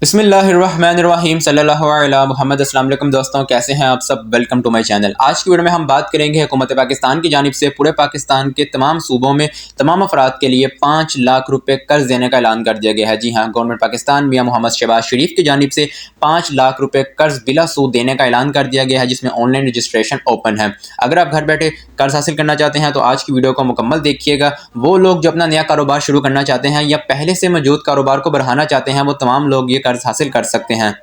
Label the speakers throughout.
Speaker 1: बिस्मिल्लाहिर्रहमानिर्रहीम सल्लल्लाहु अलैहि मुहम्मद। अस्सलाम वालेकुम दोस्तों, कैसे हैं आप सब। Welcome to my channel. आज की वीडियो में हम बात करेंगे हुकूमत पाकिस्तान की जानिब से पूरे पाकिस्तान के तमाम सूबों में तमाम अफराद के लिए 5 लाख रुपए कर्ज देने का ऐलान कर दिया गया है। जी हाँ, गवर्नमेंट पाकिस्तान मियां मोहम्मद शहबाज शरीफ की जानिब से 5 लाख रुपए कर्ज बिला सूद देने का ऐलान कर दिया गया है, जिसमें ऑनलाइन रजिस्ट्रेशन ओपन है। अगर आप घर बैठे कर्ज हासिल करना चाहते हैं तो आज की वीडियो को मुकम्मल देखिएगा। वो लोग जो अपना नया कारोबार शुरू करना चाहते हैं या पहले से मौजूद कारोबार को बढ़ाना चाहते हैं, वो तमाम लोग ये कर्ज हासिल कर सकते हैं।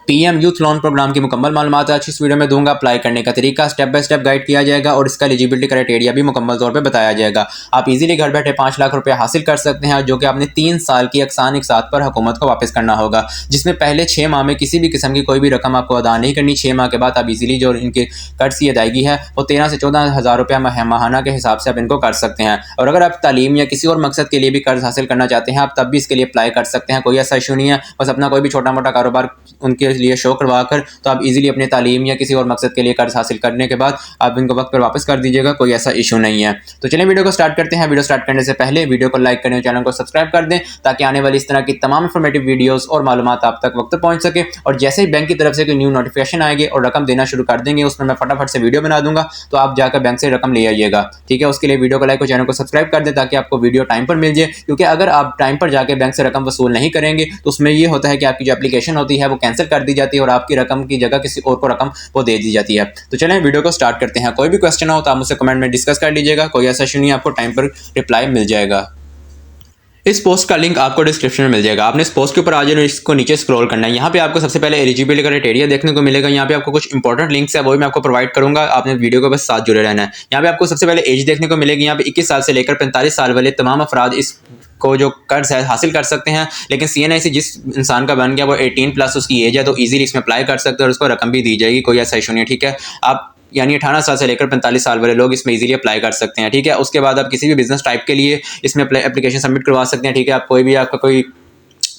Speaker 1: पीएम यूथ लोन प्रोग्राम की मुकम्मल मालूमात आज इस वीडियो में दूंगा। अप्लाई करने का तरीका स्टेप बाय स्टेप गाइड किया जाएगा और इसका एलिजिबिलिटी क्राइटेरिया भी मुकम्मल तौर पे बताया जाएगा। आप इजीली घर बैठे 5 लाख रुपए हासिल कर सकते हैं, जो कि आपने 3 साल की अक्सान एक साथ पर हुकूमत को वापस करना होगा, जिसमें पहले 6 माह में किसी भी किस्म की कोई भी रकम आपको अदा नहीं करनी। 6 माह के बाद आप इजीली जो इनके कर्ज की अदायगी है वो 13 से 14 हज़ार रुपया माहाना के हिसाब से आप इनको कर सकते हैं। और अगर आप तालीम या किसी और मकसद के लिए भी कर्ज हासिल करना चाहते हैं, आप तब भी इसके लिए अप्लाई कर सकते हैं। कोई ऐसा इशू नहीं है। बस अपना कोई भी छोटा मोटा कारोबार उनके लिए शो करवा तो आप इजीली अपने तालीम या किसी और मकसद के लिए कर्ज हासिल करने के बाद आप इनको वक्त पर वापस कर दीजिएगा। कोई ऐसा इशू नहीं है। तो चलिए वीडियो को स्टार्ट करते हैं। वीडियो स्टार्ट करने से पहले वीडियो को लाइक करें, चैनल को सब्सक्राइब कर दें, ताकि आने वाली इस तरह की तमाम इंफॉर्मेटिव वीडियोस और मालूमात आप तक वक्त पहुंच सके। और जैसे ही बैंक की तरफ से कोई न्यू नोटिफिकेशन आएगी और रकम देना शुरू कर देंगे, उसमें मैं फटाफट से वीडियो बना दूंगा, तो आप जाकर बैंक से रकम ले आइएगा। ठीक है, उसके लिए वीडियो को लाइक और चैनल को सब्सक्राइब कर दें, ताकि आपको वीडियो टाइम पर मिल जाए। क्योंकि अगर आप टाइम पर जाकर बैंक से रकम वसूल नहीं करेंगे तो उसमें यह होता है कि आपकी जो एप्लीकेशन होती है वो कैंसिल कर दी जाती है और आपकी रकम की जगह किसी और को रकम वो दे दी जाती है। तो चलें वीडियो को स्टार्ट करते हैं। कोई भी क्वेश्चन हो तो आप मुझसे कमेंट में डिस्कस कर लीजिएगा। कोई ऐसा इशू नहीं है, आपको टाइम पर रिप्लाई मिल जाएगा। इस पोस्ट का लिंक आपको डिस्क्रिप्शन में मिल जाएगा। आपने इस पोस्ट के ऊपर आ जाना, इसको नीचे स्क्रॉल करना है। यहाँ पे आपको सबसे पहले एलिजिबिलिटी क्राइटेरिया देखने को मिलेगा। यहाँ पे आपको कुछ इंपॉर्टेंट लिंक्स है, वो भी मैं आपको प्रोवाइड करूंगा। आपने वीडियो को बस साथ जुड़े रहना है। यहाँ पे आपको सबसे पहले एज देखने को मिलेगी। यहाँ पे 21 साल से लेकर 45 साल वाले तमाम अफराद इस को जो कर्ज है हासिल कर सकते हैं। लेकिन CNI जिस इंसान का बन गया वो 18+ उसकी एज है, तो इजीली इसमें अप्लाई कर सकते हैं और उसको रकम भी दी जाएगी। कोई ऐसा इशू नहीं है। ठीक है, आप यानी 18 साल से लेकर 45 साल वाले लोग इसमें इजीली अप्लाई कर सकते हैं। ठीक है, उसके बाद आप किसी भी बिजनेस टाइप के लिए इसमें एप्लीकेशन सबमिट करवा सकते हैं। ठीक है, आप कोई भी आपका कोई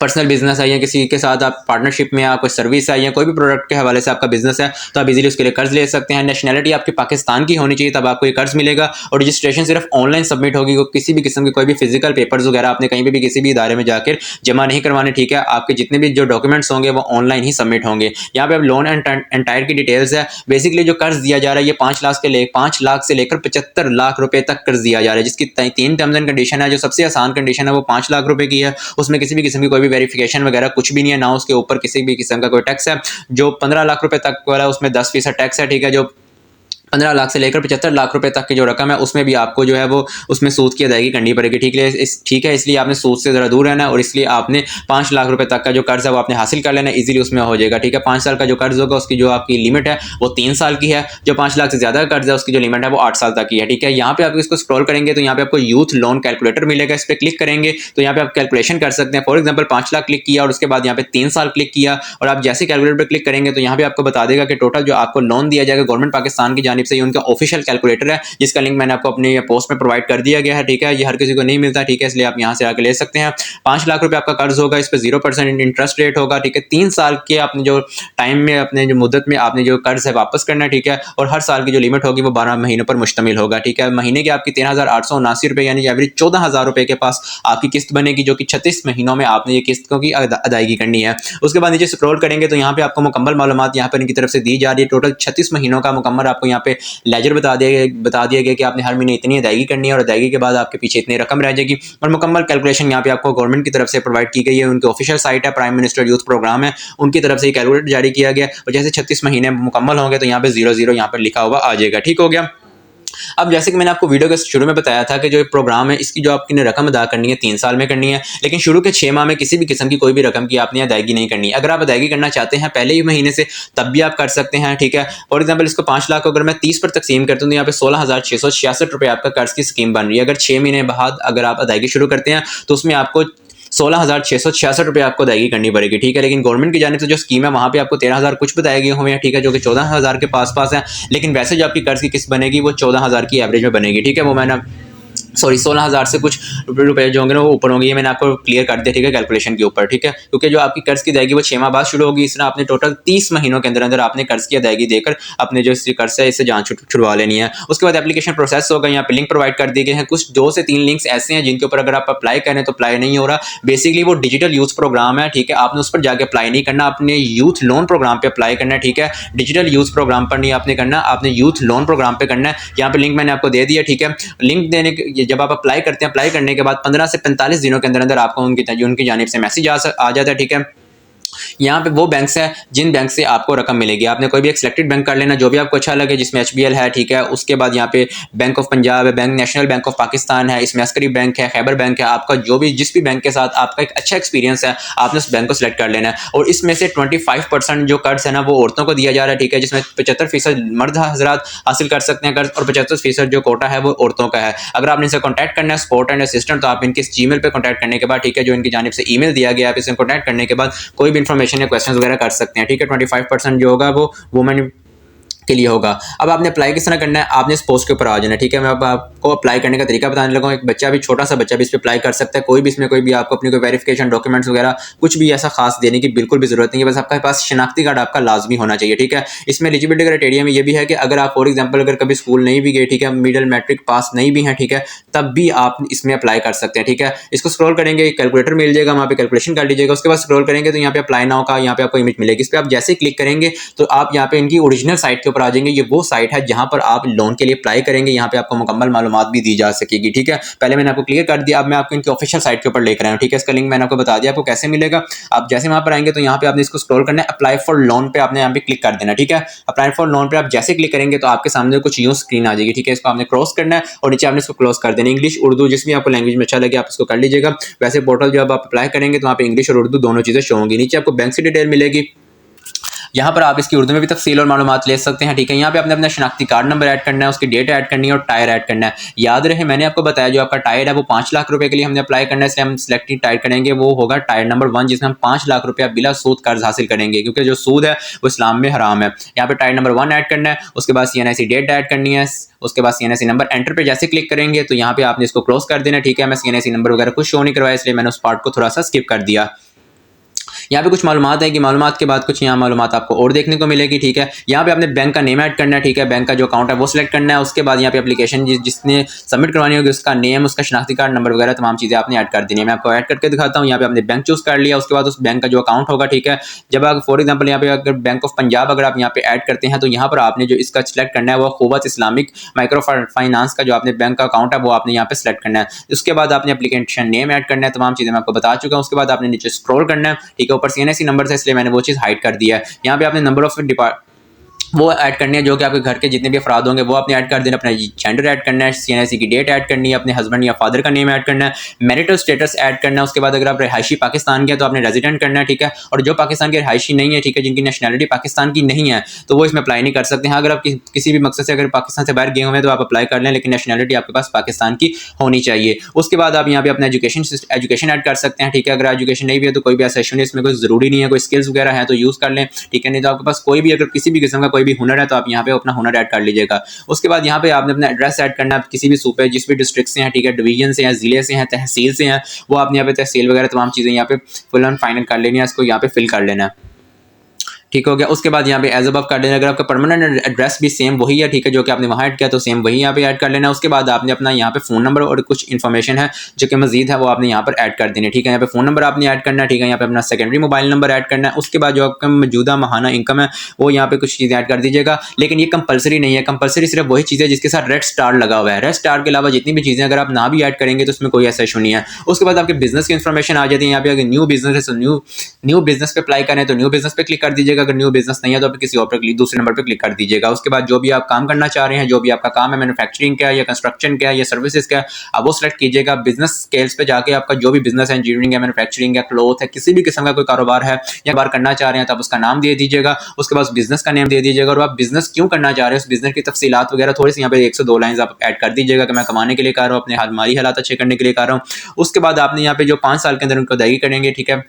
Speaker 1: पर्सनल बिजनेस है या किसी के साथ आप पार्टनरशिप में या कोई सर्विस है या कोई भी प्रोडक्ट के हवाले से आपका बिजनेस है, तो आप इजीली उसके लिए कर्ज ले सकते हैं। नेशनलिटी आपकी पाकिस्तान की होनी चाहिए, तब आपको ये कर्ज मिलेगा। और रजिस्ट्रेशन सिर्फ ऑनलाइन सबमिट होगी। किसी भी किस्म के कोई भी फिजिकल पेपर्स वगैरह आपने कहीं पे भी किसी भी इदारे में जाकर जमा नहीं करवाने। ठीक है, आपके जितने भी जो डॉक्यूमेंट्स होंगे वो ऑनलाइन ही सबमिट होंगे। यहाँ पे अब लोन एंटायर की डिटेल्स है। बेसिकली जो कर्ज दिया जा रहा है ये 5 लाख से लेकर 75 लाख रुपए तक कर्ज दिया जा रहा है, जिसकी 3 टर्म्स एंड कंडीशन है। जो सबसे आसान कंडीशन है वो 5 लाख रुपए की है। उसमें किसी भी किस्म की कोई भी वेरिफिकेशन वगैरह कुछ भी नहीं है, ना उसके ऊपर किसी भी किस्म का कोई टैक्स है। जो 15 लाख रुपए तक वाला उसमें 10% टैक्स है। ठीक है, जो 15 लाख से लेकर 75 लाख रुपए तक की जो रकम है उसमें भी आपको जो है वो उसमें सूद की अदायगी करनी पड़ेगी। ठीक है, इसलिए आपने सूद से ज़रा दूर रहना है और इसलिए आपने 5 लाख रुपए तक का जो कर्ज है वो आपने हासिल कर लेना है। इजीली उसमें हो जाएगा। ठीक है, 5 साल का जो कर्ज होगा उसकी जो आपकी लिमिट है वो 3 साल की है। जो 5 लाख से ज़्यादा कर्ज है उसकी जो लिमिट है वो 8 साल तक की है। ठीक है, यहाँ पे आप इसको स्क्रॉल करेंगे तो यहाँ पे आपको यूथ लोन कैलकुलेटर मिलेगा। इस पर क्लिक करेंगे तो यहाँ पे आप कैलकुलेशन कर सकते हैं। फॉर एग्जाम्पल 5 लाख क्लिक किया और उसके बाद यहाँ पे 3 साल क्लिक किया और आप जैसे कैलकुलेटर पर क्लिक करेंगे तो यहाँ पे आपको बता देगा कि टोटल जो आपको लोन दिया जाएगा गवर्नमेंट पाकिस्तान की जानिब से, ये उनका ऑफिशियल कैलकुलेटर है, जिसका लिंक मैंने आपको अपने पोस्ट में प्रोवाइड कर दिया गया है। ठीक है, ये हर किसी को नहीं मिलता। ठीक है, इसलिए आप यहां से आके ले सकते हैं। 5 लाख रुपए आपका कर्ज होगा, इस पे 0% इंटरेस्ट रेट होगा। ठीक है, 3 साल के आपने जो टाइम में अपने जो मुद्दत में आपने जो कर्ज है वापस करना है। ठीक है, और हर साल की जो लिमिट होगी वो 12 महीनों पर मुश्तमिल होगा। ठीक है, महीने की आपकी 13,879 रुपए यानी एवरेज 14,000 रुपए के पास आपकी किस्त बनेगी, जो कि 36 महीनों में आपने ये किस्तों की अदायगी करनी है। उसके बाद नीचे स्क्रॉल करेंगे तो यहाँ पे आपको मुकम्मल मालूमात यहाँ पर इनकी तरफ से दी जा रही है। टोटल 36 महीनों का मुकम्मल आपको यहाँ पे लेजर बता दिया गया कि आपने हर महीने इतनी अदायगी करनी है और अदायगी के बाद आपके पीछे इतनी रकम रह जाएगी। और मुकम्मल कैलकुलेशन यहाँ पे आपको गवर्नमेंट की तरफ से प्रोवाइड की गई है। उनकी ऑफिशियल साइट है, प्राइम मिनिस्टर यूथ प्रोग्राम है, उनकी तरफ से कैलकुलेटर जारी किया गया। और जैसे 36 महीने मुकम्मल होंगे तो यहाँ पे 00 यहाँ पर लिखा हुआ आ जाएगा। ठीक हो गया। अब जैसे कि मैंने आपको वीडियो के शुरू में बताया था कि जो प्रोग्राम है इसकी जो आपकी रकम अदा करनी है 3 साल में करनी है, लेकिन शुरू के 6 माह में किसी भी किस्म की कोई भी रकम की आपने अदायगी नहीं करनी। अगर आप अदायगी करना चाहते हैं पहले ही महीने से, तब भी आप कर सकते हैं। ठीक है, फॉर एग्जाम्पल इसको 5 लाख को अगर मैं 30 पर तकसीम करता हूँ तो यहाँ पे 16,666 रुपये आपका कर्ज की स्कीम बन रही है। अगर 6 महीने बाद अगर आप अदायगी शुरू करते हैं तो उसमें आपको 16,666 रुपये आपको अदायगी करनी पड़ेगी। ठीक है, लेकिन गवर्नमेंट की जानिब से जो स्कीम है वहाँ पे आपको 13,000 कुछ बताए गए हुए हैं। ठीक है, जो कि 14,000 के पास है, लेकिन वैसे जो आपकी कर्ज की किस्त बनेगी वो 14,000 की एवरेज में बनेगी। ठीक है, वो मैंने सॉरी 16,000 से कुछ रुपए जो होंगे ना वो ऊपर होंगे। ये मैंने आपको क्लियर कर दिया, ठीक है, कैलकुलेशन के ऊपर, ठीक है, क्योंकि जो आपकी कर्ज की अदायगी वो 6 माह बाद शुरू होगी। इस तरह आपने टोटल 30 महीनों के अंदर अंदर आपने कर्ज की अदायगी देकर अपने जो इससे कर्ज है इससे जान छुड़वा लेनी है। उसके बाद एप्लीकेशन प्रोसेस होगा। यहाँ पे लिंक प्रोवाइड कर दिए गए हैं, कुछ 2 से 3 लिंक्स ऐसे हैं जिनके ऊपर अगर आप अप्लाई करें तो अप्लाई नहीं हो रहा। बेसिकली वो डिजिटल यूथ प्रोग्राम है, ठीक है, आपने उस पर जाके अप्लाई नहीं करना, अपने यूथ लोन प्रोग्राम पे अप्लाई करना है, ठीक है, डिजिटल यूथ प्रोग्राम पर नहीं आपने करना, आपने यूथ लोन प्रोग्राम पे करना है। यहाँ पे लिंक मैंने आपको दे दिया, ठीक है। लिंक देने के जब आप अप्लाई करते हैं, अप्लाई करने के बाद 15 से 45 दिनों के अंदर अंदर आपको उनकी जानिब से मैसेज आ जाता है, ठीक है। यहाँ पे वो बैंक्स हैं जिन बैंक से आपको रकम मिलेगी। आपने कोई भी एक सिलेक्टेड बैंक कर लेना जो भी आपको अच्छा लगे, जिसमें HBL है, ठीक है। उसके बाद यहाँ पे बैंक ऑफ पंजाब है, bank national bank of Pakistan है, इसमें अस्करी बैंक है, खैबर बैंक है। आपका जो भी जिस भी बैंक के साथ आपका एक अच्छा एक्सपीरियंस है आपने उस बैंक को सिलेक्ट कर लेना है। और इसमें से 25% जो कर्ज है ना वो औरतों को दिया जा रहा है, ठीक है, जिसमें 75% मर्द हजरात हासिल कर सकते हैं कर्ज और 75% जो कोटा है वो औरतों का है। अगर आपने इनसे कॉन्टैक्ट करना है सपोर्ट एंड असिस्टेंट, तो आप इनके जीमेल पे कॉन्टैक्ट करने के बाद, ठीक है, जो इनकी जानिब से ईमेल दिया गया है, आप इसे कॉन्टैक्ट करने के बाद कोई भी इन्फॉर्मेशन या क्वेश्चन वगैरह कर सकते हैं, ठीक है। 25% जो होगा वो वुमेन के लिए होगा। अब आपने अप्लाई किस तरह करना है, आपने इस पोस्ट के ऊपर आ जाना, ठीक है। मैं अब आपको अप्लाई करने का तरीका बताने लगा हूँ। एक बच्चा भी, छोटा सा बच्चा भी इस पर अप्लाई कर सकता है। कोई भी इसमें कोई भी आपको अपनी कोई वेरिफिकेशन डॉक्यूमेंट्स वगैरह कुछ भी ऐसा खास देने की बिल्कुल भी जरूरत नहीं है। बस आपके पास शनाख्ती कार्ड आपका लाजमी होना चाहिए, ठीक है। इसमें एलिजिबिलिटी क्राइटेरिया में ये भी है कि अगर आप फॉर एग्जाम्पल अगर कभी स्कूल नहीं भी गए, ठीक है, मिडिल मैट्रिक पास नहीं भी हैं, ठीक है, तब भी आप इसमें अप्लाई कर सकते हैं, ठीक है। इसको स्क्रॉल करेंगे, कैलकुलेटर मिल जाएगा, वहाँ पे कैलकुलेशन कर लीजिएगा। उसके बाद स्क्रॉल करेंगे तो यहाँ पे अप्लाई नाउ का यहाँ पे आपको इमेज मिलेगी। इस पर आप जैसे क्लिक करेंगे तो आप यहाँ पे इनकी ओरिजिनल साइट के ऊपर आ जाएंगे। ये वो साइट है जहां पर आप लोन के लिए अप्लाई करेंगे। यहाँ पे आपको मुकम्मल मालूमात भी दी जा सकेगी, ठीक है। पहले मैंने आपको क्लियर कर दिया, अब मैं आपको इनकी ऑफिशियल साइट के ऊपर लेकर आया हूँ, ठीक है। इसका लिंक मैंने आपको बता दिया आपको कैसे मिलेगा। आप जैसे वहां पर आएंगे तो यहाँ पे आपने इसको स्क्रॉल करना है, अप्लाई फॉर लोन पे आपने यहाँ पे क्लिक कर देना, ठीक है। अप्लाई फॉर लोन पे आप जैसे क्लिक करेंगे तो आपके सामने कुछ यूं स्क्रीन आ जाएगी, ठीक है। इसको आपने क्रॉस करना है और नीचे आपने इसको क्लोज कर देना। इंग्लिश उर्दू जिस भी आपको लैंग्वेज में अच्छा लगे आप इसको कर लीजिएगा। वैसे पोर्टल जब आप अप्लाई करेंगे तो वहाँ पे इंग्लिश और उर्दू दोनों चीजें शो होंगी। नीचे आपको बैंक से डिटेल मिलेगी, यहाँ पर आप इसकी उर्दू में भी तफसील और मालूमात ले सकते हैं, ठीक है। यहाँ पे आपने अपना शनाख्ती कार्ड नंबर ऐड करना है, उसकी डेट ऐड करनी है और टायर ऐड करना है। याद रहे मैंने आपको बताया जो आपका टायर है वो 5 लाख रुपए के लिए हमने अप्लाई करना है, इसलिए हम सिलेक्टेड टायर करेंगे, वो होगा टायर नंबर 1 जिसमें हम 5 लाख रुपया बिला सूद कर्ज हासिल करेंगे, क्योंकि जो सूद है वो इस्लाम में हराम है। यहाँ पे टायर नंबर 1 ऐड करना है, उसके बाद CNIC डेट ऐड करनी है, उसके बाद CNIC नंबर एंटर पे जैसे क्लिक करेंगे तो यहाँ पे आपने इसको क्लोज कर देना, ठीक है। मैं CNIC नंबर वगैरह कुछ शो नहीं करवाया इसलिए मैंने उस पार्ट को थोड़ा सा स्किप कर दिया। यहाँ पे कुछ मालूमात है कि मालूमात के बाद कुछ यहाँ मालूमात आपको और देखने को मिलेगी, ठीक है। यहाँ पे आपने बैंक का नेम ऐड करना है, ठीक है, बैंक का जो अकाउंट है वो सिलेक्ट करना है। उसके बाद यहाँ पे एप्लीकेशन जिसने सबमिट करवानी होगी उसका नेम, उसका शनाख्ती कार्ड नंबर वगैरह तमाम चीज़ें आपने ऐड कर देनी है। मैं आपको ऐड करके दिखाता हूँ। यहाँ पे आपने बैंक चूज कर लिया, उसके बाद उस बैंक का जो अकाउंट होगा, ठीक है। जब आप फॉर एग्जाम्पल यहाँ पे अगर बैंक ऑफ पंजाब अगर आप यहाँ पे ऐड करते हैं तो यहाँ पर आपने जो इसका सिलेक्ट करना है वो क़ुव्वत इस्लामिक माइक्रो फाइनेंस का जो आपने बैंक का अकाउंट है वो आपने यहाँ पे सिलेक्ट करना है। उसके बाद आपने एप्लीकेशन नेम ऐड करना है, तमाम चीज़ें मैं आपको बता चुका हूँ। उसके बाद आपने नीचे स्क्रॉल करना है, ठीक है। ऊपर CNIC नंबर से इसलिए मैंने वो चीज़ हाइड कर दिया है। यहाँ पे आपने नंबर ऑफ वो ऐड करनी है जो कि आपके घर के जितने भी अफराद होंगे वो आपने ऐड कर देना। अपना जेंडर ऐड करना है, CNIC की डेट ऐड करनी है, अपने हस्बैंड या फादर का नेम ऐड करना है, मैरिटल स्टेटस ऐड करना है। उसके बाद अगर आप रिहायशी पाकिस्तान के तो आपने रेजिडेंट करना है, ठीक है। और जो पाकिस्तान के रिहायशी नहीं है, ठीक है, जिनकी नेशनैलिटी पाकिस्तान की नहीं है तो वो इसमें अप्लाई नहीं कर सकते हैं। अगर आप किसी भी मकसद से अगर पाकिस्तान से बाहर गए हुए हैं तो आप अप्लाई कर लें, लेकिन नेशनैलिटी आपके पास पाकिस्तान की होनी चाहिए। उसके बाद आप यहाँ पे अपना एजुकेशन ऐड कर सकते हैं, ठीक है। अगर एजुकेशन नहीं भी है तो कोई भी ऐसा इशू नहीं, इसमें कोई ज़रूरी नहीं है, कोई स्किल्स वगैरह है तो यूज़ कर लें, ठीक है। नहीं तो आपके पास कोई भी अगर किसी भी किस्म का कोई भी हुनर है तो आप यहाँ पे अपना हुनर ऐड कर लीजिएगा। उसके बाद यहाँ पे आपने अपना एड्रेस ऐड करना है, किसी भी सूबे जिस भी डिस्ट्रिक्ट से हैं, ठीक है, डिवीजन से हैं, ज़िले से हैं, तहसील से हैं, वो आपने यहाँ पे तहसील वगैरह तमाम चीज़ें यहाँ पे फुल एंड फाइनल कर लेनी है, इसको यहाँ पे फिल कर लेना है, ठीक हो गया। उसके बाद यहाँ पे एज अबव कर देना। अगर आपका परमानेंट एड्रेस भी सेम वही है, ठीक है, जो कि आपने वहाँ ऐड किया तो सेम वही यहाँ पे ऐड कर लेना। उसके बाद आपने अपना यहाँ पे फ़ोन नंबर और कुछ इन्फॉर्मेशन है जो कि मजीद है वो आपने यहाँ पर ऐड कर देनी है, ठीक है। यहाँ पे फ़ोन नंबर आपने ऐड करना है, ठीक है। यहाँ पे अपना सेकेंडरी मोबाइल नंबर ऐड करना है। उसके बाद जो आपका मौजूदा माहाना इनकम है वो यहाँ पे कुछ चीज़ें ऐड कर दीजिएगा, लेकिन ये कंपलसरी नहीं है। कंपलसरी सिर्फ वही चीज़ है जिसके साथ रेड स्टार लगा हुआ है। रेड स्टार के अलावा जितनी भी चीज़ें अगर आप ना भी ऐड करेंगे तो उसमें कोई ऐसा इशू नहीं है। उसके बाद आपके बिजनेस की इन्फॉर्मेशन आ जाती है। यहाँ पे अगर न्यू बिजनेस है तो न्यू बिजनेस पे अप्लाई करें तो न्यू बिजनेस पे क्लिक कर दीजिएगा। अगर न्यू बिजनेस नहीं है तो आप किसी और पर दूसरे नंबर पे क्लिक कर दीजिएगा। उसके बाद जो भी आप काम करना चाह रहे हैं, जो भी आपका काम है, मैन्युफैक्चरिंग का या कंस्ट्रक्शन का या सर्विसेज का, आप वो सिलेक्ट कीजिएगा। बिजनेस स्केल्स पे जाके आपका जो भी बिजनेस है, इंजीनियरिंग है, मैन्युफैक्चरिंग है, क्लोथ है, किसी भी किस्म का कोई कारोबार है या बार करना चाह रहे हैं तो आप उसका नाम दे दीजिएगा। उसके बाद बिजनेस का नेम दे दीजिएगा और आप बिजनेस क्यों करना चाह रहे हैं, उस बिजनेस की तफसीलात वगैरह थोड़ी सी यहाँ पे 1 से 2 लाइन आप ऐड कर दीजिएगा कि मैं कमाने के लिए कर रहा हूँ, अपने माली हालात अच्छे करने के लिए कर रहा हूँ। उसके बाद आपने यहाँ पे जो 5 साल के अंदर उनको अदायगी करेंगे, ठीक है,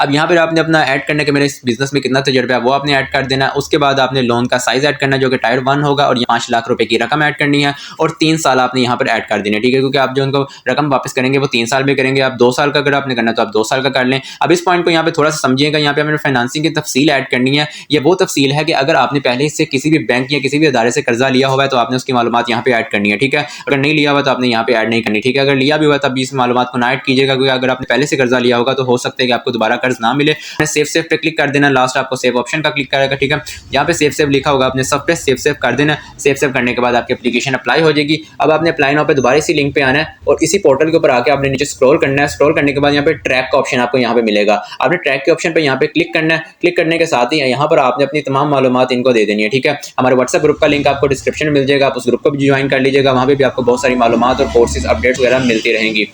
Speaker 1: अब यहाँ पर आपने अपना ऐड करने के मेरे इस बिजनेस में कितना तजर्बा है वो आपने ऐड कर देना है। उसके बाद आपने लोन का साइज ऐड करना है जो कि टायर 1 होगा, और ये 5 लाख रुपए की रकम ऐड करनी है, और 3 साल आपने यहाँ पर ऐड कर देना है, ठीक है। क्योंकि आप जो उनको रकम वापस करेंगे वो 3 साल में करेंगे, आप 2 साल का अगर आपने करना है तो आप 2 साल का कर लें। अब इस पॉइंट को यहाँ पे थोड़ा सा समझिएगा, यहाँ पे हमें फाइनेंसिंग की तफसील ऐड करनी है। ये वो तफसील है कि अगर आपने पहले से किसी भी बैंक या किसी भी अदारे से कर्जा लिया हुआ है तो आपने उसकी मालूमात यहाँ पे ऐड करनी है, ठीक है। अगर नहीं लिया हुआ तो आपने यहाँ पे ऐड नहीं करनी, ठीक है। अगर लिया भी हुआ तब इस मालूमात को ना ऐड कीजिएगा, क्योंकि अगर आपने पहले से कर्जा लिया होगा तो हो सकता है कि आपको दोबारा कर्ज ना मिले। सेव पे क्लिक कर देना, लास्ट आपको सेव ऑप्शन का क्लिक करेगा, ठीक है। यहाँ पे सेव लिखा होगा, आपने सब पे सेव कर देना। सेव करने के बाद आपकी एप्लीकेशन अप्लाई हो जाएगी। अब आपने अप्लाई नाउ पे दोबारा इसी लिंक पे आना है और इसी पोर्टल के ऊपर आके आपने नीचे स्क्रॉल करना है। स्क्रॉल करने के बाद यहाँ पे ट्रैक का ऑप्शन आपको यहाँ पे मिलेगा, आपने ट्रैक के ऑप्शन पे यहाँ पे क्लिक करना है। क्लिक करने के साथ ही यहाँ पर आपने अपनी तमाम मालूमात इनको दे देनी है, ठीक है। हमारे व्हाट्सएप ग्रुप का लिंक आपको डिस्क्रिप्शन में मिल जाएगा, आप उस ग्रुप को भी ज्वाइन कर लीजिएगा। वहाँ पे भी आपको बहुत सारी मालूमात और कोर्सेज अपडेट्स वगैरह मिलती रहेंगी।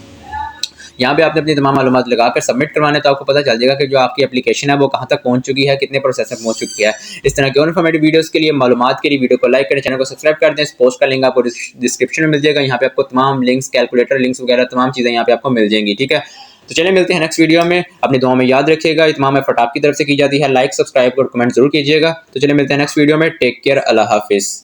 Speaker 1: यहाँ पे आपने अपनी तमाम मालूमात लगाकर सबमिट करवाने तो आपको पता चल जाएगा कि जो आपकी एप्लीकेशन है वो कहाँ तक पहुँच चुकी है, कितने प्रोसेस तक पहुँच चुकी है। इस तरह के और इन्फॉर्मेटिव वीडियोस के लिए, मालूमात के लिए वीडियो को लाइक करें, चैनल को सब्सक्राइब कर दें। इस पोस्ट का लिंक आपको डिस्क्रिप्शन में मिल जाएगा। यहाँ पे आपको तमाम लिंक्स, कैलकुलेटर लिंक्स वगैरह तमाम चीज़ें यहाँ पे आपको मिल जाएंगी, ठीक है। तो चलिए मिलते हैं नेक्स्ट वीडियो में। अपनी दुआ में याद रखिएगा, तमाम एफर्ट आपकी तरफ से की जाती है। लाइक, सब्सक्राइब और कमेंट जरूर कीजिएगा। तो चलिए मिलते हैं नेक्स्ट वीडियो में। टेक केयर, अल्लाह हाफिज़।